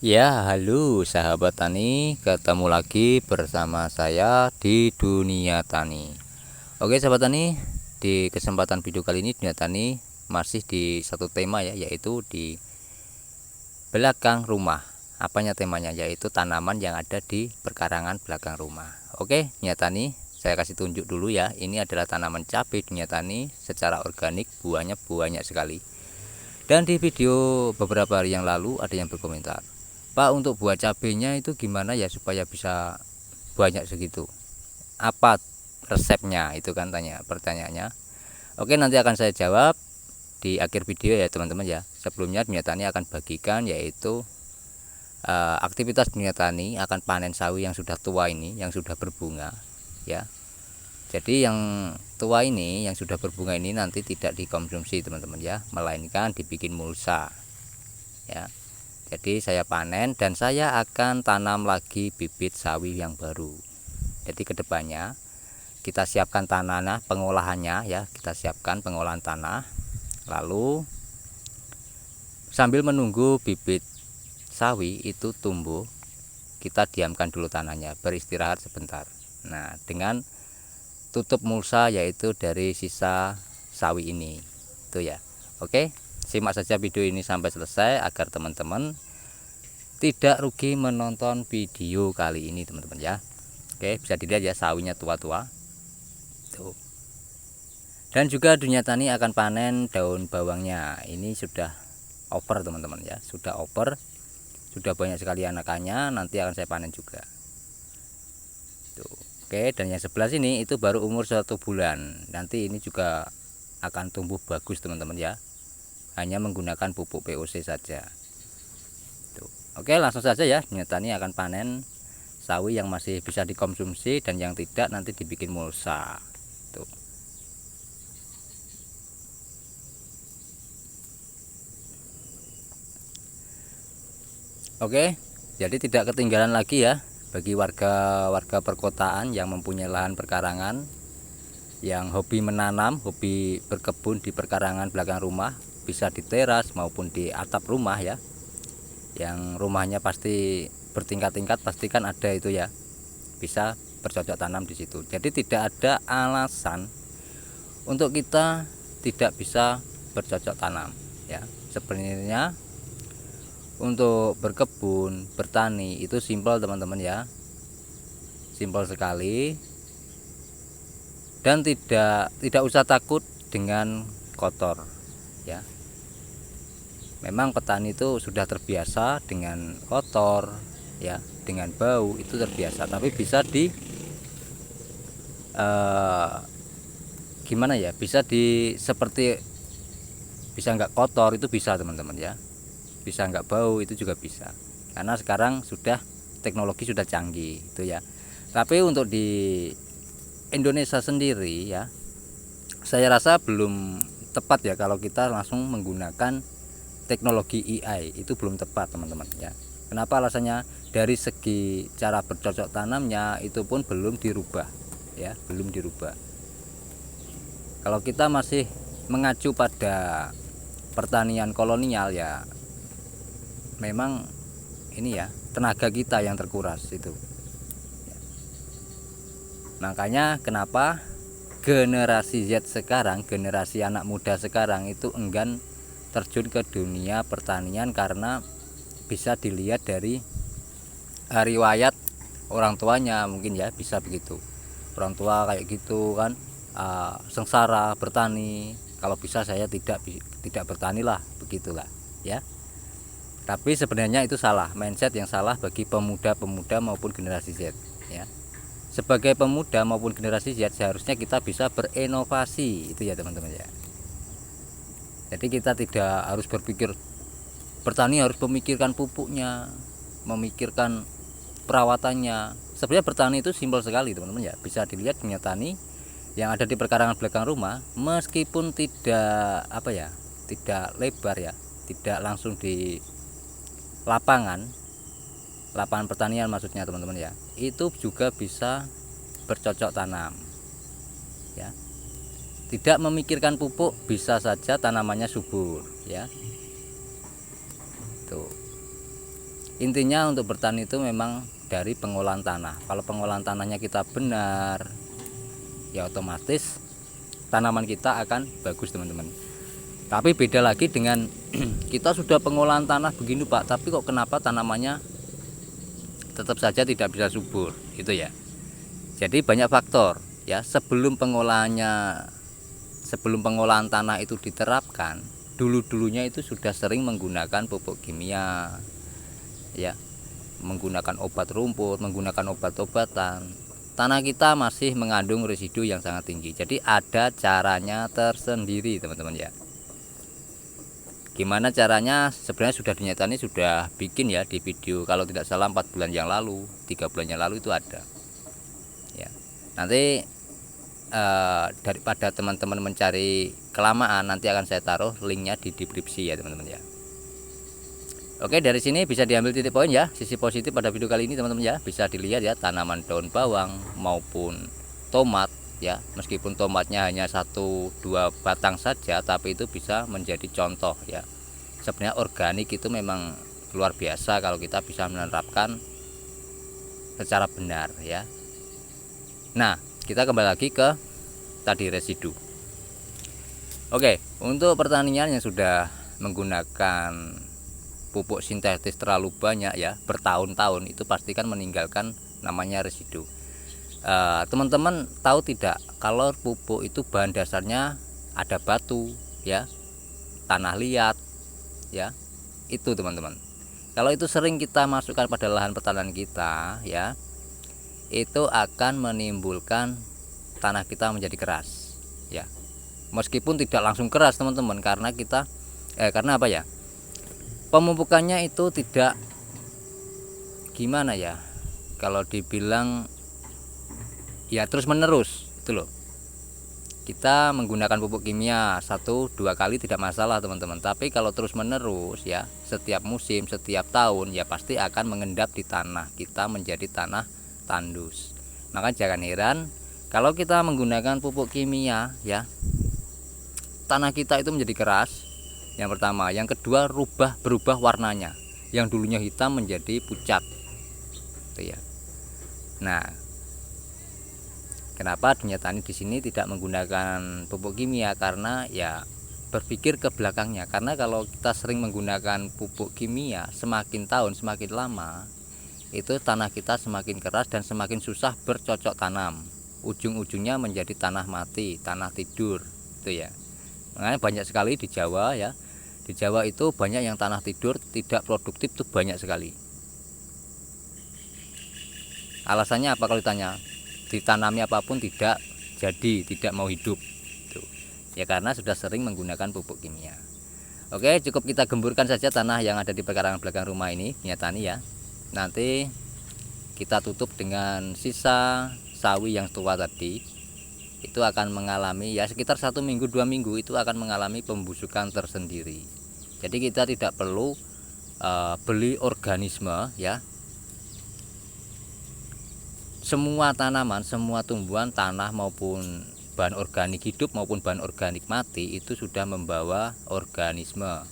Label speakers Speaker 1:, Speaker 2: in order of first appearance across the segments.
Speaker 1: Ya, halo sahabat tani, ketemu lagi bersama saya di Dunia Tani. Oke sahabat tani, di kesempatan video kali ini Dunia Tani masih di satu tema ya, yaitu di belakang rumah. Apanya temanya? Yaitu tanaman yang ada di perkarangan belakang rumah. Oke Dunia Tani, saya kasih tunjuk dulu ya. Ini adalah tanaman cabai Dunia Tani secara organik, buahnya banyak sekali. Dan di video beberapa hari yang lalu ada yang berkomentar, Pak, untuk buah cabenya itu gimana ya supaya bisa banyak segitu? Apa resepnya? Itu kan pertanyaannya. Oke, nanti akan saya jawab di akhir video ya teman-teman ya. Sebelumnya Dunia Tani akan bagikan yaitu aktivitas Dunia Tani akan panen sawi yang sudah tua ini, yang sudah berbunga ya. Jadi yang tua ini, yang sudah berbunga ini nanti tidak dikonsumsi teman-teman ya, melainkan dibikin mulsa ya. Jadi saya panen dan saya akan tanam lagi bibit sawi yang baru. Jadi kedepannya kita siapkan tanahnya, pengolahannya ya, kita siapkan pengolahan tanah. Lalu sambil menunggu bibit sawi itu tumbuh, kita diamkan dulu tanahnya, beristirahat sebentar. Nah, dengan tutup mulsa yaitu dari sisa sawi ini. Itu ya. Oke, simak saja video ini sampai selesai agar teman-teman tidak rugi menonton video kali ini teman-teman ya. Oke, bisa dilihat ya sawinya tua-tua. Tuh. Dan juga Dunia Tani akan panen daun bawangnya. Ini sudah over teman-teman ya, sudah over. Sudah banyak sekali anakannya, nanti akan saya panen juga. Tuh. Oke, dan yang sebelah sini itu baru umur 1 bulan. Nanti ini juga akan tumbuh bagus teman-teman ya. Hanya menggunakan pupuk POC saja. Tuh. Oke, langsung saja ya. Dunia Tani akan panen sawi yang masih bisa dikonsumsi dan yang tidak nanti dibikin mulsa. Tuh. Oke, jadi tidak ketinggalan lagi ya bagi warga perkotaan yang mempunyai lahan perkarangan, yang hobi menanam, hobi berkebun di perkarangan belakang rumah, bisa di teras maupun di atap rumah ya. Yang rumahnya pasti bertingkat-tingkat, pasti kan ada itu ya, bisa bercocok tanam di situ. Jadi tidak ada alasan untuk kita tidak bisa bercocok tanam ya. Sebenarnya untuk berkebun, bertani itu simpel teman-teman ya, simpel sekali, dan tidak usah takut dengan kotor ya. Memang petani itu sudah terbiasa dengan kotor ya, dengan bau itu terbiasa, tapi bisa di gimana ya, bisa di seperti bisa nggak kotor itu bisa teman-teman ya, bisa nggak bau itu juga bisa, karena sekarang sudah teknologi sudah canggih itu ya. Tapi untuk di Indonesia sendiri ya, saya rasa belum tepat ya kalau kita langsung menggunakan teknologi AI, itu belum tepat teman-teman ya. Kenapa alasannya? Dari segi cara bercocok tanamnya itu pun belum dirubah ya, belum dirubah. Kalau kita masih mengacu pada pertanian kolonial ya, memang ini ya, tenaga kita yang terkuras itu. Makanya kenapa generasi Z sekarang, generasi anak muda sekarang itu enggan terjun ke dunia pertanian, karena bisa dilihat dari riwayat orang tuanya mungkin ya, bisa begitu. Orang tua kayak gitu kan, sengsara bertani, kalau bisa saya tidak bertani lah, begitulah ya. Tapi sebenarnya itu salah, mindset yang salah bagi pemuda-pemuda maupun generasi Z ya. Sebagai pemuda maupun generasi Z seharusnya kita bisa berinovasi itu ya teman-teman ya. Jadi kita tidak harus berpikir bertani harus memikirkan pupuknya, memikirkan perawatannya. Sebenarnya bertani itu simpel sekali teman-teman ya. Bisa dilihat Dunia Tani yang ada di perkarangan belakang rumah, meskipun tidak tidak lebar ya, tidak langsung di lapangan pertanian maksudnya teman-teman ya, itu juga bisa bercocok tanam ya. Tidak memikirkan pupuk, bisa saja tanamannya subur ya. Tuh. Intinya untuk bertani itu memang dari pengolahan tanah. Kalau pengolahan tanahnya kita benar, ya otomatis tanaman kita akan bagus teman-teman. Tapi beda lagi dengan kita sudah pengolahan tanah begini Pak, tapi kok kenapa tanamannya tetap saja tidak bisa subur, gitu ya. Jadi banyak faktor ya, sebelum pengolahan tanah itu diterapkan, dulunya itu sudah sering menggunakan pupuk kimia ya, menggunakan obat rumput, menggunakan obat-obatan. Tanah kita masih mengandung residu yang sangat tinggi. Jadi ada caranya tersendiri teman-teman ya. Gimana caranya? Sebenarnya sudah dinyatakan, sudah bikin ya di video, kalau tidak salah 4 bulan yang lalu, 3 bulan yang lalu itu ada ya. Nanti daripada teman-teman mencari kelamaan, nanti akan saya taruh linknya di deskripsi ya teman-teman ya. Oke, dari sini bisa diambil titik poin ya, sisi positif pada video kali ini teman-teman ya. Bisa dilihat ya, tanaman daun bawang maupun tomat ya, meskipun tomatnya hanya 1-2 batang saja, tapi itu bisa menjadi contoh ya. Sebenarnya organik itu memang luar biasa kalau kita bisa menerapkan secara benar ya. Nah, kita kembali lagi ke tadi residu. Oke, untuk pertanian yang sudah menggunakan pupuk sintetis terlalu banyak ya, bertahun-tahun, itu pastikan meninggalkan namanya residu. Teman-teman tahu tidak kalau pupuk itu bahan dasarnya ada batu ya, tanah liat ya, itu teman-teman. Kalau itu sering kita masukkan pada lahan pertanian kita ya, itu akan menimbulkan tanah kita menjadi keras ya. Meskipun tidak langsung keras teman-teman, karena karena apa ya, pemupukannya itu tidak, gimana ya, kalau dibilang ya terus menerus itu loh. Kita menggunakan pupuk kimia 1-2 kali tidak masalah teman-teman, tapi kalau terus menerus ya, setiap musim, setiap tahun, ya pasti akan mengendap di tanah kita menjadi tanah tandus. Maka jangan heran kalau kita menggunakan pupuk kimia ya, tanah kita itu menjadi keras. Yang pertama, yang kedua berubah warnanya, yang dulunya hitam menjadi pucat itu ya. Nah, kenapa dunia tani di sini tidak menggunakan pupuk kimia? Karena ya berpikir ke belakangnya, karena kalau kita sering menggunakan pupuk kimia, semakin tahun semakin lama itu tanah kita semakin keras dan semakin susah bercocok tanam. Ujung-ujungnya menjadi tanah mati, tanah tidur itu ya. Makanya banyak sekali di Jawa ya. Di Jawa itu banyak yang tanah tidur, tidak produktif itu banyak sekali. Alasannya apa kalau ditanya? Ditanami apapun tidak jadi, tidak mau hidup tuh. Ya karena sudah sering menggunakan pupuk kimia. Oke, cukup kita gemburkan saja tanah yang ada di pekarangan belakang rumah ini, Dunia Tani ya. Nanti kita tutup dengan sisa sawi yang tua tadi. Itu akan mengalami ya sekitar 1 minggu 2 minggu itu akan mengalami pembusukan tersendiri. Jadi kita tidak perlu beli organisme ya. Semua tanaman, semua tumbuhan, tanah maupun bahan organik hidup maupun bahan organik mati itu sudah membawa organisme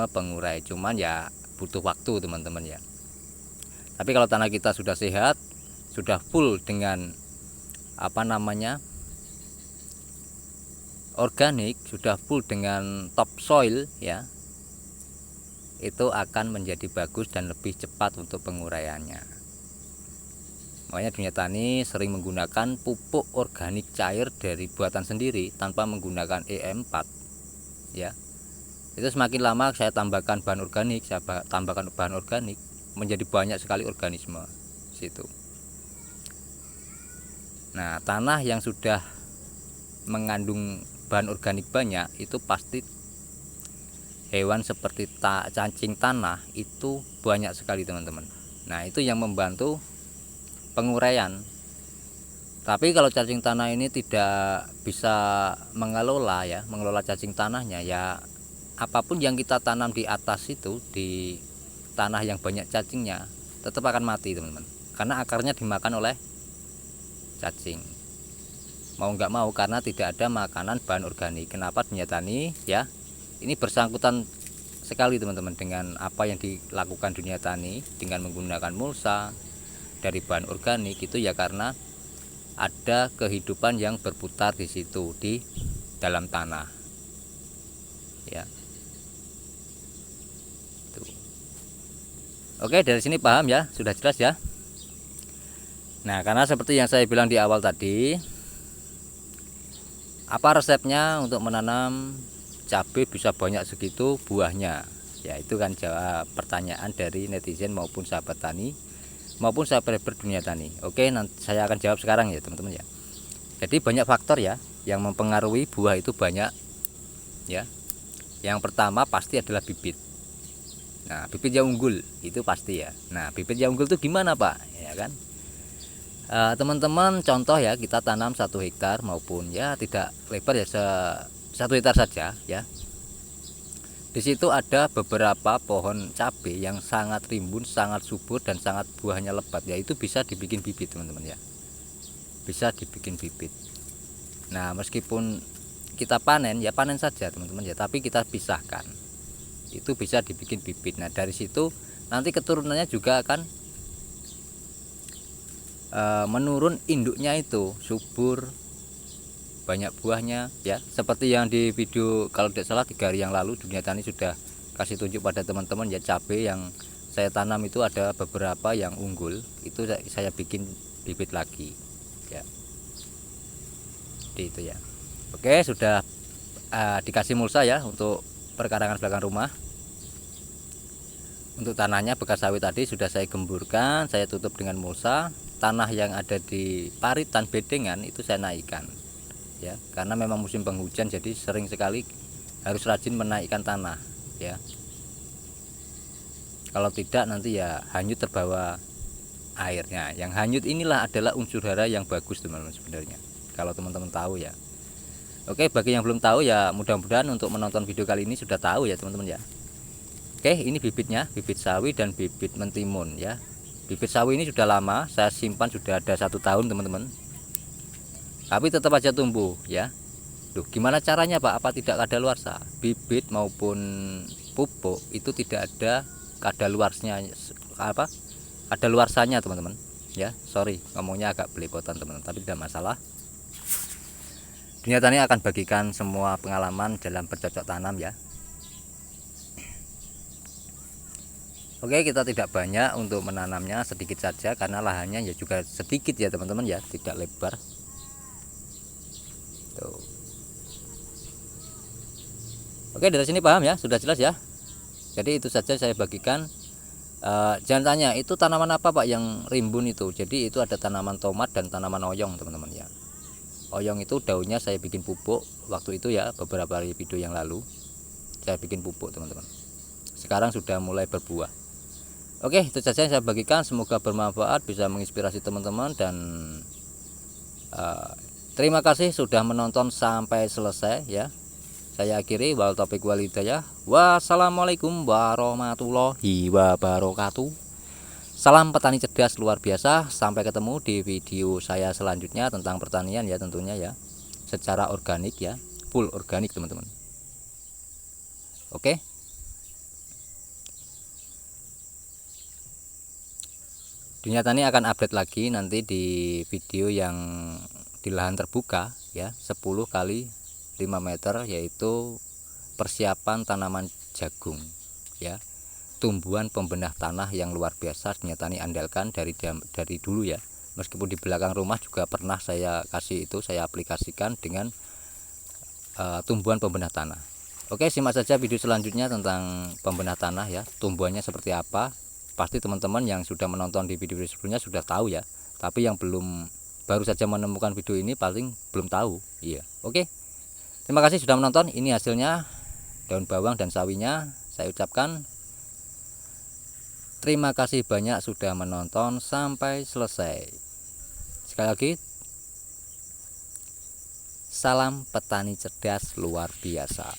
Speaker 1: pengurai. Cuman ya butuh waktu teman-teman ya. Tapi kalau tanah kita sudah sehat, sudah full dengan organik, sudah full dengan topsoil ya, itu akan menjadi bagus dan lebih cepat untuk penguraiannya. Makanya Dunia Tani sering menggunakan pupuk organik cair dari buatan sendiri tanpa menggunakan EM4 ya. Itu semakin lama saya tambahkan bahan organik, menjadi banyak sekali organisme situ. Nah, tanah yang sudah mengandung bahan organik banyak itu pasti hewan seperti cacing tanah itu banyak sekali teman-teman. Nah, itu yang membantu penguraian. Tapi kalau cacing tanah ini tidak bisa mengelola cacing tanahnya ya, apapun yang kita tanam di atas itu, di tanah yang banyak cacingnya, tetap akan mati teman-teman, karena akarnya dimakan oleh cacing. Mau nggak mau, karena tidak ada makanan bahan organik. Kenapa Dunia Tani ya, ini bersangkutan sekali teman-teman dengan apa yang dilakukan Dunia Tani dengan menggunakan mulsa dari bahan organik itu ya, karena ada kehidupan yang berputar di situ di dalam tanah ya. Tuh. Oke, dari sini paham ya, sudah jelas ya. Nah, karena seperti yang saya bilang di awal tadi, apa resepnya untuk menanam cabai bisa banyak segitu buahnya? Ya, itu kan jawab pertanyaan dari netizen maupun sahabat tani maupun sahabat Dunia Tani. Oke, nanti saya akan jawab sekarang ya teman-teman ya. Jadi banyak faktor ya yang mempengaruhi buah itu banyak ya. Yang pertama pasti adalah bibit. Nah, bibit yang unggul itu pasti ya. Nah, bibit yang unggul itu gimana Pak? Ya kan? Teman-teman contoh ya, kita tanam 1 hektar maupun ya tidak lebar ya, 1 hektar saja ya. Di situ ada beberapa pohon cabai yang sangat rimbun, sangat subur dan sangat buahnya lebat ya, itu bisa dibikin bibit teman-teman ya. Bisa dibikin bibit. Nah, meskipun kita panen ya panen saja teman-teman ya, tapi kita pisahkan. Itu bisa dibikin bibit. Nah, dari situ nanti keturunannya juga akan menurun, induknya itu subur, banyak buahnya ya, seperti yang di video kalau tidak salah 3 hari yang lalu Dunia Tani sudah kasih tunjuk pada teman-teman ya, cabai yang saya tanam itu ada beberapa yang unggul, itu saya bikin bibit lagi ya. Jadi itu ya. Oke, sudah dikasih mulsa ya untuk perkarangan belakang rumah. Untuk tanahnya bekas sawit tadi sudah saya gemburkan, saya tutup dengan mulsa. Tanah yang ada di paritan bedengan itu saya naikkan ya, karena memang musim penghujan jadi sering sekali harus rajin menaikkan tanah ya. Kalau tidak nanti ya hanyut terbawa airnya. Yang hanyut inilah adalah unsur hara yang bagus teman-teman sebenarnya, kalau teman-teman tahu ya. Oke, bagi yang belum tahu ya mudah-mudahan untuk menonton video kali ini sudah tahu ya teman-teman ya. Oke, ini bibitnya, bibit sawi dan bibit mentimun ya. Bibit sawi ini sudah lama saya simpan, sudah ada 1 tahun teman-teman, tapi tetap aja tumbuh ya. Duh, gimana caranya Pak? Apa tidak kadaluarsa? Bibit maupun pupuk itu tidak ada kadaluarsanya, apa? Kadaluarsanya teman-teman ya. Sorry ngomongnya agak belepotan teman-teman, tapi tidak masalah. Dunia Tani akan bagikan semua pengalaman dalam bercocok tanam ya. Oke, kita tidak banyak untuk menanamnya, sedikit saja karena lahannya ya juga sedikit ya teman-teman ya, tidak lebar. Tuh. Oke, dari sini paham ya, sudah jelas ya. Jadi itu saja saya bagikan. Jangan tanya itu tanaman apa Pak yang rimbun itu. Jadi itu ada tanaman tomat dan tanaman oyong teman-teman ya. Oyong itu daunnya saya bikin pupuk waktu itu ya, beberapa hari video yang lalu saya bikin pupuk teman-teman. Sekarang sudah mulai berbuah. Oke, itu saja yang saya bagikan, semoga bermanfaat, bisa menginspirasi teman-teman, dan terima kasih sudah menonton sampai selesai ya. Saya akhiri, wal taufiq wal hidayah. Wassalamualaikum warahmatullahi wabarakatuh. Salam petani cerdas luar biasa. Sampai ketemu di video saya selanjutnya tentang pertanian ya tentunya ya, secara organik ya, full organik teman-teman. Oke. Dunia Tani akan update lagi nanti di video yang di lahan terbuka ya, 10 kali 5 meter, yaitu persiapan tanaman jagung ya, tumbuhan pembenah tanah yang luar biasa Dunia Tani andalkan dari dulu ya. Meskipun di belakang rumah juga pernah saya kasih itu, saya aplikasikan dengan tumbuhan pembenah tanah. Oke, simak saja video selanjutnya tentang pembenah tanah ya, tumbuhannya seperti apa. Pasti teman-teman yang sudah menonton di video sebelumnya sudah tahu ya, tapi yang belum, baru saja menemukan video ini paling belum tahu. Iya, oke. Terima kasih sudah menonton. Ini hasilnya daun bawang dan sawinya. Saya ucapkan terima kasih banyak sudah menonton sampai selesai. Sekali lagi, salam petani cerdas luar biasa.